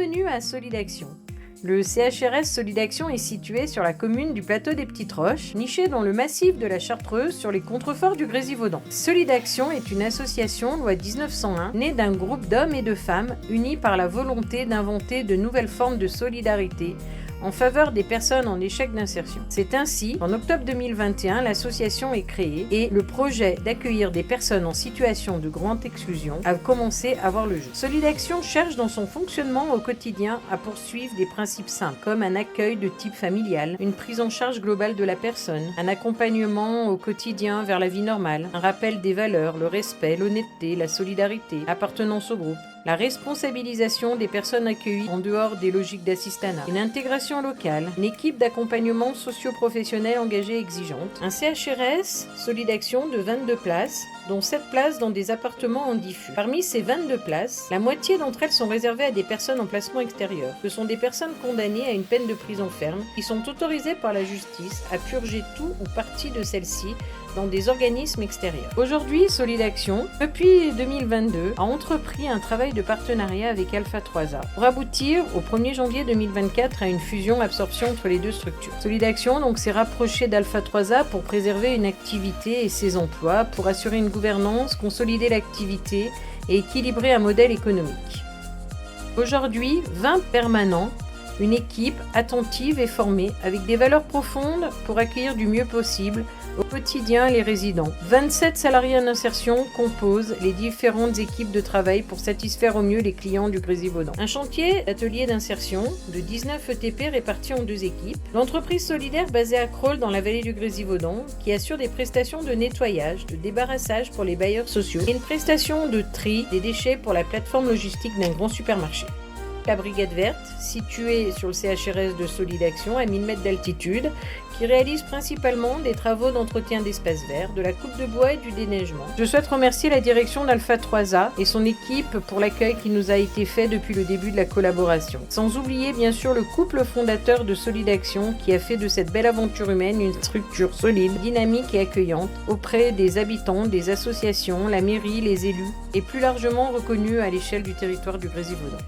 Bienvenue à Solidaction. Le CHRS Solidaction est situé sur la commune du Plateau des Petites Roches, niché dans le massif de la Chartreuse sur les contreforts du Grésivaudan. Solidaction est une association loi 1901 née d'un groupe d'hommes et de femmes unis par la volonté d'inventer de nouvelles formes de solidarité en faveur des personnes en échec d'insertion. C'est ainsi qu'en octobre 2021, l'association est créée et le projet d'accueillir des personnes en situation de grande exclusion a commencé à voir le jour. Solidaction cherche dans son fonctionnement au quotidien à poursuivre des principes simples, comme un accueil de type familial, une prise en charge globale de la personne, un accompagnement au quotidien vers la vie normale, un rappel des valeurs, le respect, l'honnêteté, la solidarité, l'appartenance au groupe, la responsabilisation des personnes accueillies en dehors des logiques d'assistanat, une intégration locale, une équipe d'accompagnement socio-professionnel engagée et exigeante, un CHRS Solidaction de 22 places, dont 7 places dans des appartements en diffus. Parmi ces 22 places, la moitié d'entre elles sont réservées à des personnes en placement extérieur. Ce sont des personnes condamnées à une peine de prison ferme qui sont autorisées par la justice à purger tout ou partie de celle-ci dans des organismes extérieurs. Aujourd'hui, Solidaction, depuis 2022, a entrepris un travail de partenariat avec Alpha 3A pour aboutir au 1er janvier 2024 à une fusion-absorption entre les deux structures. Solidaction donc s'est rapproché d'Alpha 3A pour préserver une activité et ses emplois, pour assurer une gouvernance, consolider l'activité et équilibrer un modèle économique. Aujourd'hui, 20 permanents, une équipe attentive et formée avec des valeurs profondes pour accueillir du mieux possible au quotidien les résidents. 27 salariés en insertion composent les différentes équipes de travail pour satisfaire au mieux les clients du Grésivaudan. Un chantier d'ateliers d'insertion de 19 ETP répartis en 2 équipes. L'entreprise solidaire basée à Crolles dans la vallée du Grésivaudan qui assure des prestations de nettoyage, de débarrassage pour les bailleurs sociaux et une prestation de tri des déchets pour la plateforme logistique d'un grand supermarché. La Brigade Verte, située sur le CHRS de Solidaction à 1000 mètres d'altitude, qui réalise principalement des travaux d'entretien d'espaces verts, de la coupe de bois et du déneigement. Je souhaite remercier la direction d'Alpha 3A et son équipe pour l'accueil qui nous a été fait depuis le début de la collaboration. Sans oublier bien sûr le couple fondateur de Solidaction qui a fait de cette belle aventure humaine une structure solide, dynamique et accueillante auprès des habitants, des associations, la mairie, les élus et plus largement reconnue à l'échelle du territoire du Grésivaudan.